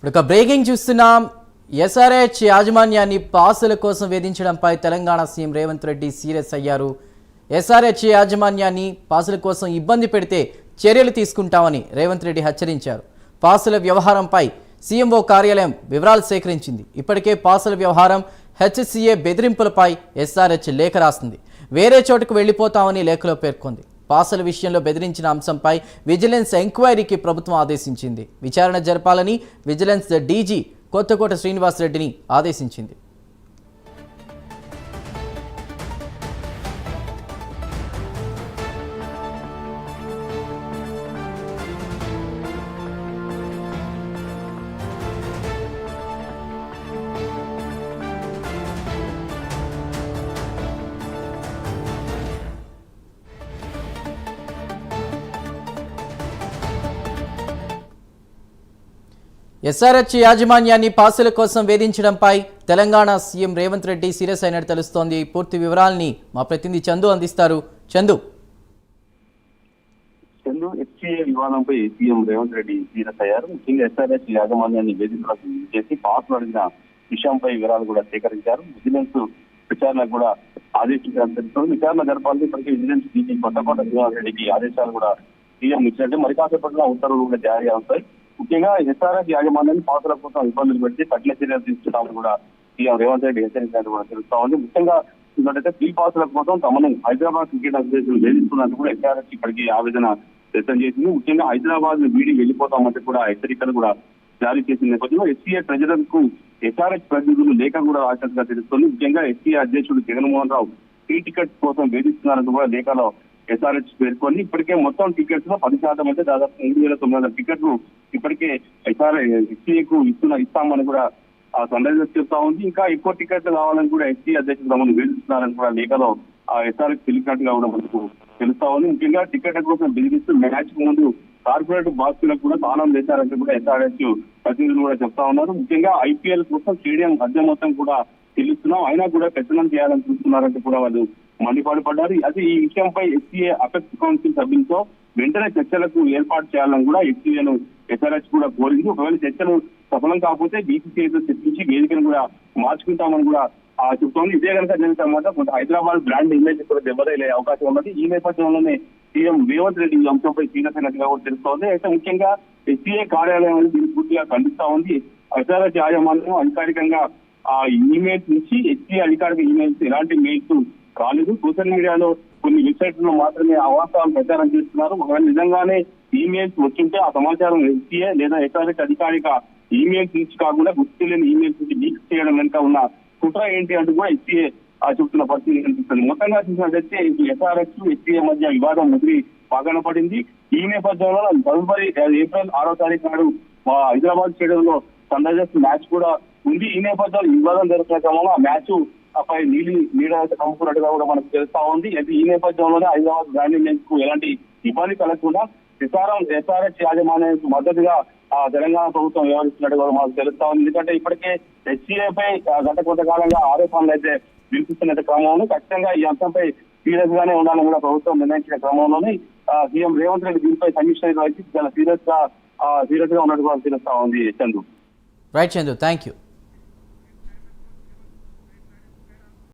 ఇప్పుడు బ్రేకింగ్ చూస్తున్నాం. ఎస్ఆర్హెచ్ యాజమాన్యాన్ని పాసుల కోసం వేధించడంపై తెలంగాణ సీఎం రేవంత్ రెడ్డి సీరియస్ అయ్యారు. ఎస్ఆర్హెచ్ యాజమాన్యాన్ని పాసుల కోసం ఇబ్బంది పెడితే చర్యలు తీసుకుంటామని రేవంత్ రెడ్డి హెచ్చరించారు. పాసుల వ్యవహారంపై సీఎంఓ కార్యాలయం వివరాలు సేకరించింది. ఇప్పటికే పాసుల వ్యవహారం హెచ్సిఏ బెదిరింపులపై ఎస్ఆర్హెచ్ లేఖ రాసింది. వేరే చోటుకు వెళ్లిపోతామని లేఖలో పేర్కొంది. పాసుల విషయంలో బెదిరించిన అంశంపై విజిలెన్స్ ఎంక్వైరీకి ప్రభుత్వం ఆదేశించింది. విచారణ జరపాలని విజిలెన్స్ డీజీ కొత్తకోట శ్రీనివాస్ రెడ్డిని ఆదేశించింది. ఎస్ఆర్హెచ్ యాజమాన్యాన్ని పాసుల కోసం వేధించడంపై తెలంగాణ సీఎం రేవంత్ రెడ్డి సీరియస్ అయినట్టు తెలుస్తోంది. పూర్తి వివరాల్ని మా ప్రతినిధి చందు అందిస్తారు. చందు హెచ్సిఏ వివాదంపై సీఎం రేవంత్ రెడ్డి సీరియస్ అయ్యారు. ముఖ్యంగా ఎస్ఆర్హెచ్ యాజమాన్యాన్ని వేధించడానికి చేసి పాసులు అడిగిన విషయంపై వివరాలు కూడా సేకరించారు. విజిలెన్స్ విచారణ కూడా ఆదేశించాలని తెలుస్తుంది. విచారణ జరపాలని ఇప్పటికే విజిలెన్స్ డీజీ కొత్తకోట శ్రీనివాస్ రెడ్డికి ఆదేశాలు కూడా సీఎం ఇచ్చినట్టు మరి కాసేపట్లో ఉత్తర్వులు కూడా జారీ అవుతాయి. ముఖ్యంగా ఎస్ఆర్హెచ్ యాజమాన్యాన్ని పాసుల కోసం ఇబ్బందులు పెట్టి కఠిన చర్యలు తీసుకుంటామని కూడా సీఎం రేవంత్ రెడ్డి హెచ్చరించినట్టు కూడా తెలుస్తా ఉంది. ముఖ్యంగా చూసినట్టయితే ఫ్రీ పాసుల కోసం తమను హైదరాబాద్ క్రికెట్ అసోసియేషన్ వేధిస్తున్నట్టు కూడా ఎస్ఆర్హెచ్ ఇప్పటికీ ఆవేదన వ్యక్తం చేసింది. ముఖ్యంగా హైదరాబాద్ ను వీడి వెళ్లిపోతామంటే కూడా హెచ్చరికలు కూడా జారీ చేసిన నేపథ్యంలో ఎస్సీఏ ట్రెజరర్కు ఎస్ఆర్హెచ్ ప్రతినిధులు లేఖ కూడా రాసినట్టుగా తెలుస్తుంది. ముఖ్యంగా ఎస్సీఏ అధ్యక్షుడు జగన్మోహన్ రావు ఫ్రీ టికెట్స్ కోసం వేధిస్తున్నారంటూ కూడా లేఖలో ఎస్ఆర్హెచ్ పేర్కొని ఇప్పటికే మొత్తం టికెట్స్ లో 10% అంటే దాదాపు 3,900 టికెట్లు ఇప్పటికే ఎస్సీఏకు ఇస్తామని కూడా ఆ సన్ రైజర్స్ చెప్తా ఉంది. ఇంకా ఎక్కువ టికెట్లు కావాలని కూడా ఎస్సీ అధ్యక్షుడు తమను వేధిస్తున్నారని కూడా లేఖలో ఎస్ఆర్హెచ్ తెలిసినట్టుగా కూడా మనకు తెలుస్తా ఉంది. ముఖ్యంగా టికెట్ల కోసం బెదిరిస్తూ మ్యాచ్ ముందు కార్పొరేట్ బాక్సులకు కూడా తాళం వేశారంటూ కూడా ఎస్ఆర్హెచ్ ప్రతినిధులు కూడా చెప్తా ఉన్నారు. ముఖ్యంగా ఐపీఎల్ కోసం స్టేడియం అద్దె మొత్తం కూడా చెల్లిస్తున్నాం, అయినా కూడా పెత్తనం చేయాలని చూస్తున్నారంటూ కూడా వాళ్ళు మండిపాటుపడ్డారు. అది ఈ విషయంపై ఎస్సీఏ అపెక్స్ కౌన్సిల్ సభ్యులతో వెంటనే చర్చలకు ఏర్పాటు చేయాలని కూడా ఎస్సీఏను ఎస్ఆర్హెచ్ కూడా కోరింది. ఒకవేళ చర్చలు సఫలం కాకపోతే బీసీసీఐతో చర్చించి వేదికను కూడా మార్చుకుంటామని కూడా చెప్తోంది. ఇదే కనుక జరిగితే కొంత హైదరాబాద్ బ్రాండ్ ఇమేజ్ కూడా దెబ్బతీలే అవకాశం ఉన్నది. ఈ నేపథ్యంలోనే సీఎం రేవంత్ రెడ్డి ఈ అంశంపై సీరియస్ అయినట్టుగా కూడా తెలుస్తోంది. అయితే ముఖ్యంగా ఎస్సీఏ కార్యాలయం అనేది దీన్ని పూర్తిగా ఖండిస్తా ఉంది. ఎస్ఆర్హెచ్ యాజమాన్యం అధికారికంగా ఆ ఈమెయిల్స్ నుంచి ఎస్సీఏ అధికారిక ఈమెయిల్స్ ఎలాంటి మెయిల్స్ రాలేదు. సోషల్ మీడియాలో కొన్ని వెబ్సైట్లలో మాత్రమే అవాస్తవాలు ప్రచారం చేస్తున్నారు. ఒకవేళ నిజంగానే ఈమెయిల్స్ వచ్చింటే ఆ సమాచారం ఎస్సీఏ లేదా ఎస్ఆర్హెచ్ అధికారిక ఈమెయిల్స్ నుంచి కాకుండా గుర్తు తెలియని ఈమెయిల్స్ నుంచి లీక్ చేయడం వెనుక ఉన్న కుట్ర ఏంటి అంటూ కూడా ఎస్సీఏ చెప్తున్న పరిస్థితి కనిపిస్తుంది. మొత్తంగా చూసినట్లయితే ఎస్ఆర్హెచ్ ఎస్సీఏ మధ్య వివాదం ముదిరి పగన పడింది. ఈ నేపథ్యంలో తదుపరి ఏప్రిల్ 6వ తారీఖు నాడు హైదరాబాద్ స్టేడియంలో సన్ రైజర్స్ మ్యాచ్ కూడా ఉంది. ఈ నేపథ్యంలో వివాదం జరుగుతున్న క్రమంలో ఆ మ్యాచ్ పై నీడైతే కమ్ముకున్నట్టుగా కూడా మనకు తెలుస్తా ఉంది. అయితే ఈ నేపథ్యంలోనే హైదరాబాద్ బ్రాండ్ ఇమేజ్ కు ఎలాంటి ఇబ్బంది కలగకుండా ఎస్ఆర్హెచ్ యాజమాన్యానికి మద్దతుగా తెలంగాణ ప్రభుత్వం వ్యవహరిస్తున్నట్టు కూడా మనకు తెలుస్తా ఉంది. ఎందుకంటే ఇప్పటికే ఎస్సీఏపై గత కొంతకాలంగా ఆరోపణలు అయితే వినిపిస్తున్న క్రమంలో ఖచ్చితంగా ఈ అంశంపై సీరియస్ గానే ఉండాలని కూడా ప్రభుత్వం నిర్ణయించిన క్రమంలోనే సీఎం రేవంత్ రెడ్డి దీనిపై సమీక్ష నిర్వహించి చాలా సీరియస్ గా ఉన్నట్టు కూడా తెలుస్తా ఉంది. Chandu. Right Chandu, thank you.